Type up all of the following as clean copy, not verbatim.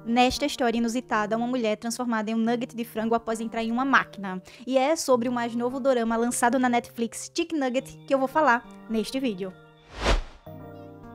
Nesta história inusitada, uma mulher é transformada em um nugget de frango após entrar em uma máquina. E é sobre o mais novo dorama lançado na Netflix, Chicken Nugget, que eu vou falar neste vídeo.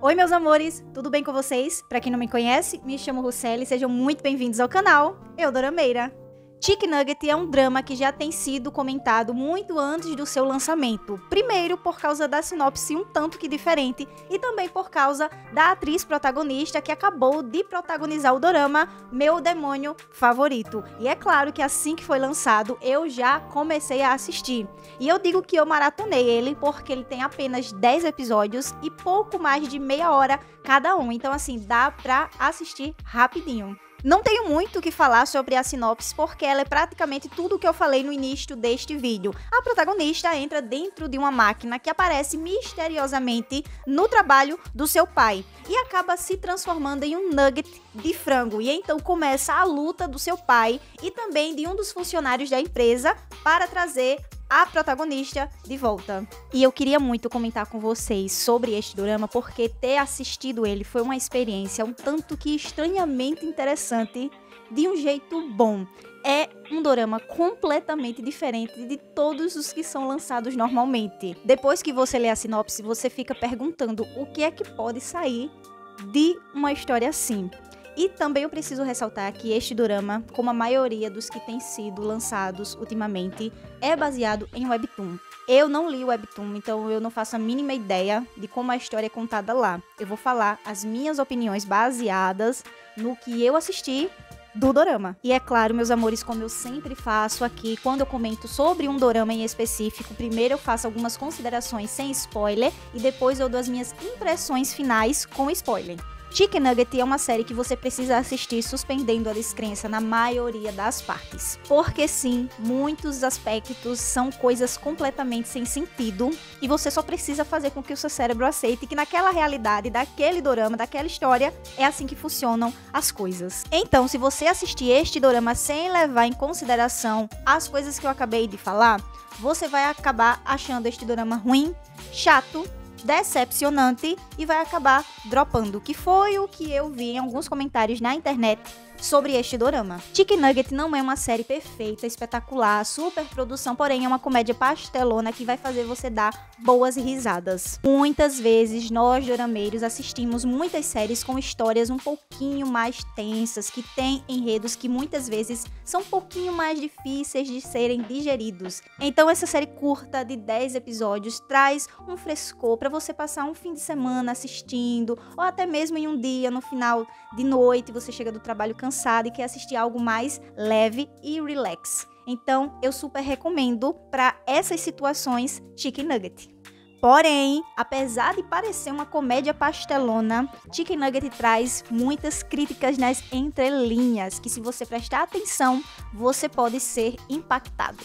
Oi meus amores, tudo bem com vocês? Pra quem não me conhece, me chamo Ruceli, sejam muito bem-vindos ao canal Eu Dorameira. Chicken Nugget é um drama que já tem sido comentado muito antes do seu lançamento. Primeiro por causa da sinopse um tanto que diferente e também por causa da atriz protagonista que acabou de protagonizar o dorama Meu Demônio Favorito. E é claro que assim que foi lançado eu já comecei a assistir. E eu digo que eu maratonei ele porque ele tem apenas 10 episódios e pouco mais de meia hora cada um. Então assim, dá pra assistir rapidinho. Não tenho muito o que falar sobre a sinopse porque ela é praticamente tudo o que eu falei no início deste vídeo. A protagonista entra dentro de uma máquina que aparece misteriosamente no trabalho do seu pai e acaba se transformando em um nugget de frango. E então começa a luta do seu pai e também de um dos funcionários da empresa para trazer a protagonista de volta. E eu queria muito comentar com vocês sobre este dorama porque ter assistido ele foi uma experiência um tanto que estranhamente interessante de um jeito bom. É um dorama completamente diferente de todos os que são lançados normalmente. Depois que você lê a sinopse, você fica perguntando o que é que pode sair de uma história assim. E também eu preciso ressaltar que este dorama, como a maioria dos que têm sido lançados ultimamente, é baseado em webtoon. Eu não li o webtoon, então eu não faço a mínima ideia de como a história é contada lá. Eu vou falar as minhas opiniões baseadas no que eu assisti do dorama. E é claro, meus amores, como eu sempre faço aqui, quando eu comento sobre um dorama em específico, primeiro eu faço algumas considerações sem spoiler e depois eu dou as minhas impressões finais com spoiler. Chicken Nugget é uma série que você precisa assistir suspendendo a descrença na maioria das partes. Porque sim, muitos aspectos são coisas completamente sem sentido e você só precisa fazer com que o seu cérebro aceite que naquela realidade, daquele dorama, daquela história, é assim que funcionam as coisas. Então, se você assistir este dorama sem levar em consideração as coisas que eu acabei de falar, você vai acabar achando este dorama ruim, chato, decepcionante e vai acabar dropando, que foi o que eu vi em alguns comentários na internet sobre este dorama. Chicken Nugget não é uma série perfeita, espetacular, super produção, porém é uma comédia pastelona que vai fazer você dar boas risadas. Muitas vezes nós dorameiros assistimos muitas séries com histórias um pouquinho mais tensas, que têm enredos que muitas vezes são um pouquinho mais difíceis de serem digeridos. Então essa série curta de 10 episódios traz um frescor para você passar um fim de semana assistindo, ou até mesmo em um dia, no final de noite, você chega do trabalho cansado e quer assistir algo mais leve e relax. Então, eu super recomendo para essas situações Chicken Nugget. Porém, apesar de parecer uma comédia pastelona, Chicken Nugget traz muitas críticas nas entrelinhas, que se você prestar atenção, você pode ser impactado.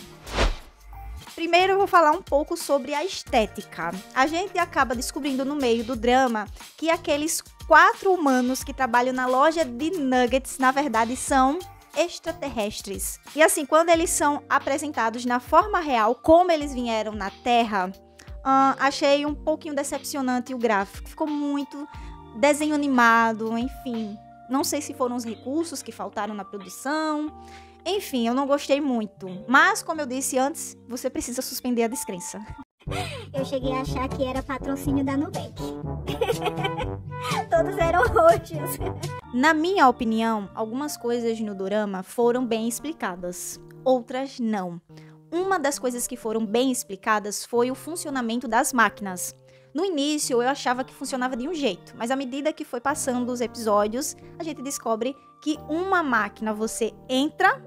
Primeiro eu vou falar um pouco sobre a estética. A gente acaba descobrindo no meio do drama que aqueles 4 humanos que trabalham na loja de nuggets, na verdade, são extraterrestres. E assim, quando eles são apresentados na forma real, como eles vieram na Terra, achei um pouquinho decepcionante o gráfico. Ficou muito desenho animado, enfim. Não sei se foram os recursos que faltaram na produção. Enfim, eu não gostei muito. Mas, como eu disse antes, você precisa suspender a descrença. Eu cheguei a achar que era patrocínio da Nubank. Todos eram roxos. Na minha opinião, algumas coisas no dorama foram bem explicadas. Outras não. Uma das coisas que foram bem explicadas foi o funcionamento das máquinas. No início, eu achava que funcionava de um jeito, mas à medida que foi passando os episódios, a gente descobre que uma máquina você entra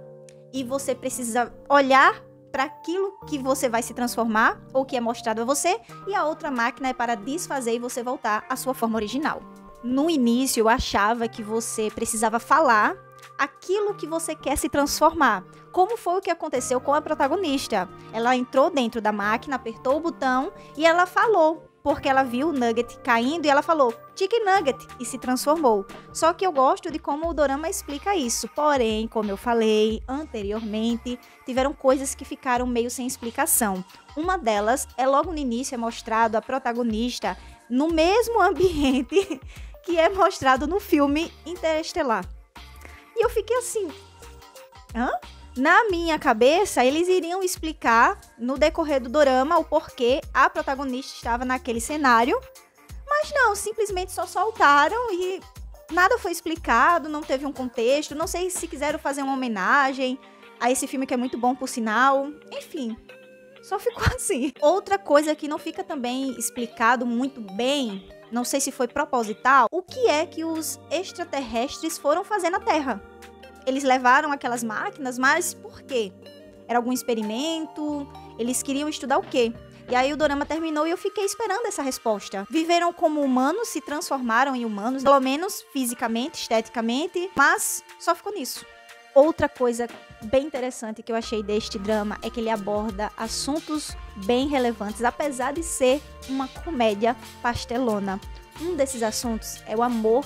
e você precisa olhar para aquilo que você vai se transformar ou que é mostrado a você, e a outra máquina é para desfazer e você voltar à sua forma original. No início, eu achava que você precisava falar aquilo que você quer se transformar, como foi o que aconteceu com a protagonista. Ela entrou dentro da máquina, apertou o botão e ela falou, porque ela viu o nugget caindo e ela falou Chicken Nugget e se transformou. Só que eu gosto de como o dorama explica isso. Porém, como eu falei anteriormente, tiveram coisas que ficaram meio sem explicação. Uma delas é logo no início é mostrado a protagonista no mesmo ambiente que é mostrado no filme Interestelar. eu fiquei assim, hã? Na minha cabeça, eles iriam explicar no decorrer do dorama o porquê a protagonista estava naquele cenário, mas não, simplesmente só soltaram e nada foi explicado, não teve um contexto, não sei se quiseram fazer uma homenagem a esse filme que é muito bom por sinal, enfim, só ficou assim. Outra coisa que não fica também explicado muito bem, não sei se foi proposital, o que é que os extraterrestres foram fazer na Terra? Eles levaram aquelas máquinas, mas por quê? Era algum experimento? Eles queriam estudar o quê? E aí o dorama terminou e eu fiquei esperando essa resposta. Viveram como humanos, se transformaram em humanos, pelo menos fisicamente, esteticamente, mas só ficou nisso. Outra coisa bem interessante que eu achei deste drama é que ele aborda assuntos bem relevantes, apesar de ser uma comédia pastelona. Um desses assuntos é o amor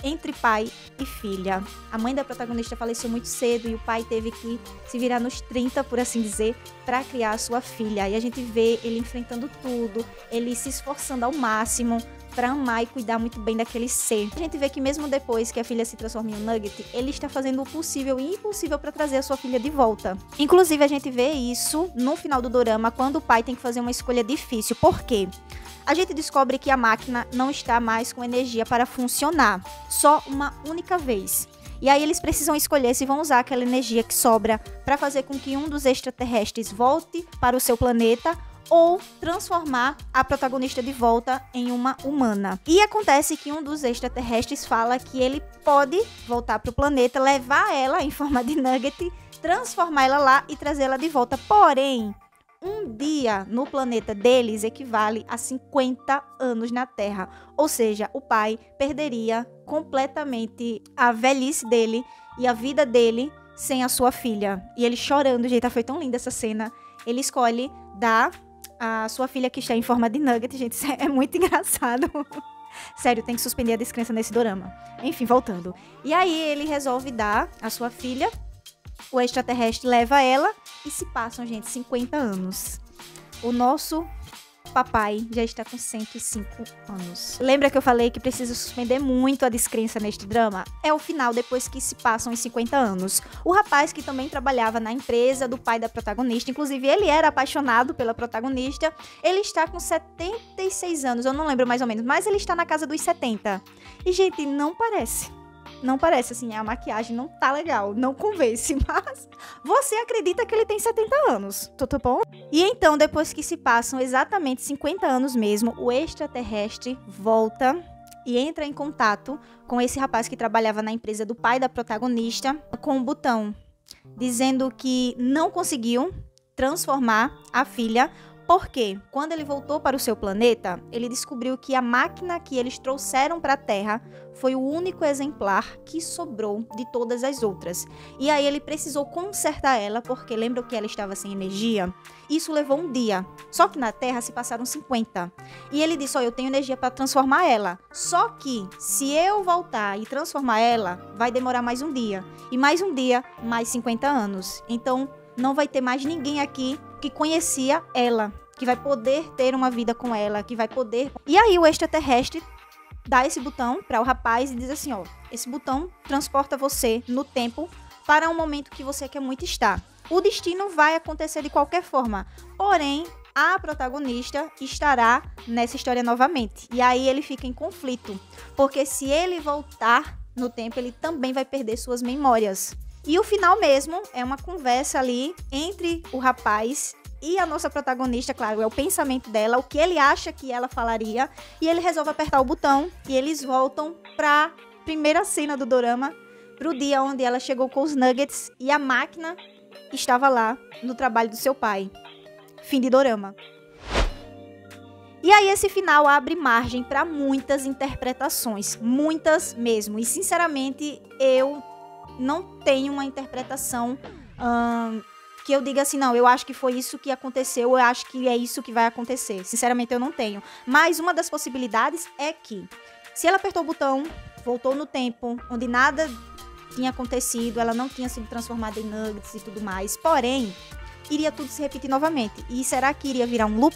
entre pai e filha. A mãe da protagonista faleceu muito cedo e o pai teve que se virar nos 30, por assim dizer, para criar a sua filha. E a gente vê ele enfrentando tudo, ele se esforçando ao máximo para amar e cuidar muito bem daquele ser. A gente vê que mesmo depois que a filha se transforma em um nugget, ele está fazendo o possível e impossível para trazer a sua filha de volta. Inclusive, a gente vê isso no final do dorama, quando o pai tem que fazer uma escolha difícil. Por quê? A gente descobre que a máquina não está mais com energia para funcionar, só uma única vez. E aí eles precisam escolher se vão usar aquela energia que sobra para fazer com que um dos extraterrestres volte para o seu planeta ou transformar a protagonista de volta em uma humana. E acontece que um dos extraterrestres fala que ele pode voltar para o planeta, levar ela em forma de nugget, transformar ela lá e trazê-la de volta. Porém, um dia no planeta deles equivale a 50 anos na Terra. Ou seja, o pai perderia completamente a velhice dele e a vida dele sem a sua filha. E ele chorando, gente, foi tão linda essa cena. Ele escolhe dar a sua filha que está em forma de nugget, gente, isso é muito engraçado. Sério, tem que suspender a descrença nesse dorama. Enfim, voltando. E aí ele resolve dar a sua filha, o extraterrestre leva ela e se passam, gente, 50 anos. O nosso papai já está com 105 anos. Lembra que eu falei que precisa suspender muito a descrença neste drama? É o final, depois que se passam os 50 anos. O rapaz que também trabalhava na empresa do pai da protagonista, inclusive ele era apaixonado pela protagonista, ele está com 76 anos, eu não lembro mais ou menos, mas ele está na casa dos 70. E, gente, não parece. Não parece, assim, a maquiagem não tá legal, não convence, mas você acredita que ele tem 70 anos, tudo bom? E então, depois que se passam exatamente 50 anos mesmo, o extraterrestre volta e entra em contato com esse rapaz que trabalhava na empresa do pai da protagonista, com um botão, dizendo que não conseguiu transformar a filha, porque quando ele voltou para o seu planeta, ele descobriu que a máquina que eles trouxeram para a Terra foi o único exemplar que sobrou de todas as outras. E aí ele precisou consertar ela, porque lembra que ela estava sem energia? Isso levou um dia. Só que na Terra se passaram 50. E ele disse, eu tenho energia para transformar ela. Só que se eu voltar e transformar ela, vai demorar mais um dia. E mais um dia, mais 50 anos. Então, não vai ter mais ninguém aqui que conhecia ela, que vai poder ter uma vida com ela, que vai poder... E aí o extraterrestre dá esse botão para o rapaz e diz assim, esse botão transporta você no tempo para um momento que você quer muito estar. O destino vai acontecer de qualquer forma, porém, a protagonista estará nessa história novamente. E aí ele fica em conflito, porque se ele voltar no tempo, ele também vai perder suas memórias. E o final mesmo é uma conversa ali entre o rapaz e a nossa protagonista, claro, é o pensamento dela, o que ele acha que ela falaria, e ele resolve apertar o botão e eles voltam pra primeira cena do dorama, pro dia onde ela chegou com os nuggets e a máquina estava lá no trabalho do seu pai. Fim de dorama. E aí esse final abre margem para muitas interpretações, muitas mesmo, e sinceramente eu não tenho uma interpretação que eu diga assim, não, eu acho que foi isso que aconteceu, eu acho que é isso que vai acontecer. Sinceramente, eu não tenho. Mas uma das possibilidades é que, se ela apertou o botão, voltou no tempo, onde nada tinha acontecido, ela não tinha sido transformada em nuggets e tudo mais, porém, iria tudo se repetir novamente. E será que iria virar um loop?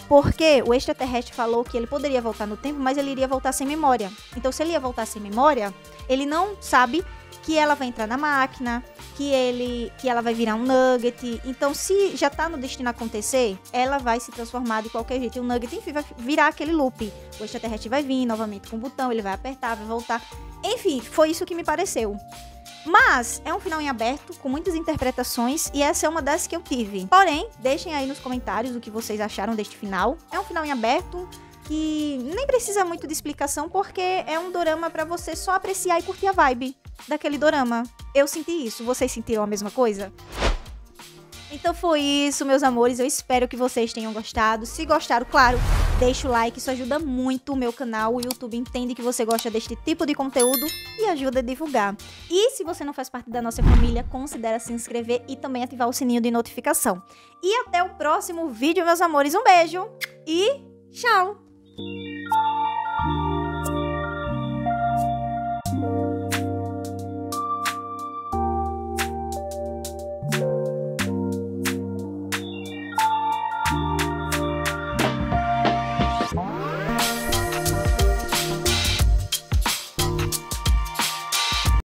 Porque o extraterrestre falou que ele poderia voltar no tempo, mas ele iria voltar sem memória. Então, se ele ia voltar sem memória, ele não sabe que ela vai entrar na máquina, que ela vai virar um nugget. Então, se já tá no destino acontecer, ela vai se transformar de qualquer jeito. E o nugget, enfim, vai virar aquele loop. O extraterrestre vai vir novamente com o botão, ele vai apertar, vai voltar. Enfim, foi isso que me pareceu. Mas é um final em aberto, com muitas interpretações, e essa é uma das que eu tive. Porém, deixem aí nos comentários o que vocês acharam deste final. É um final em aberto que nem precisa muito de explicação, porque é um dorama pra você só apreciar e curtir a vibe daquele dorama. Eu senti isso, vocês sentiram a mesma coisa? Então foi isso, meus amores, eu espero que vocês tenham gostado. Se gostaram, claro, deixa o like, isso ajuda muito o meu canal. O YouTube entende que você gosta deste tipo de conteúdo e ajuda a divulgar. E se você não faz parte da nossa família, considere se inscrever e também ativar o sininho de notificação. E até o próximo vídeo, meus amores. Um beijo e tchau!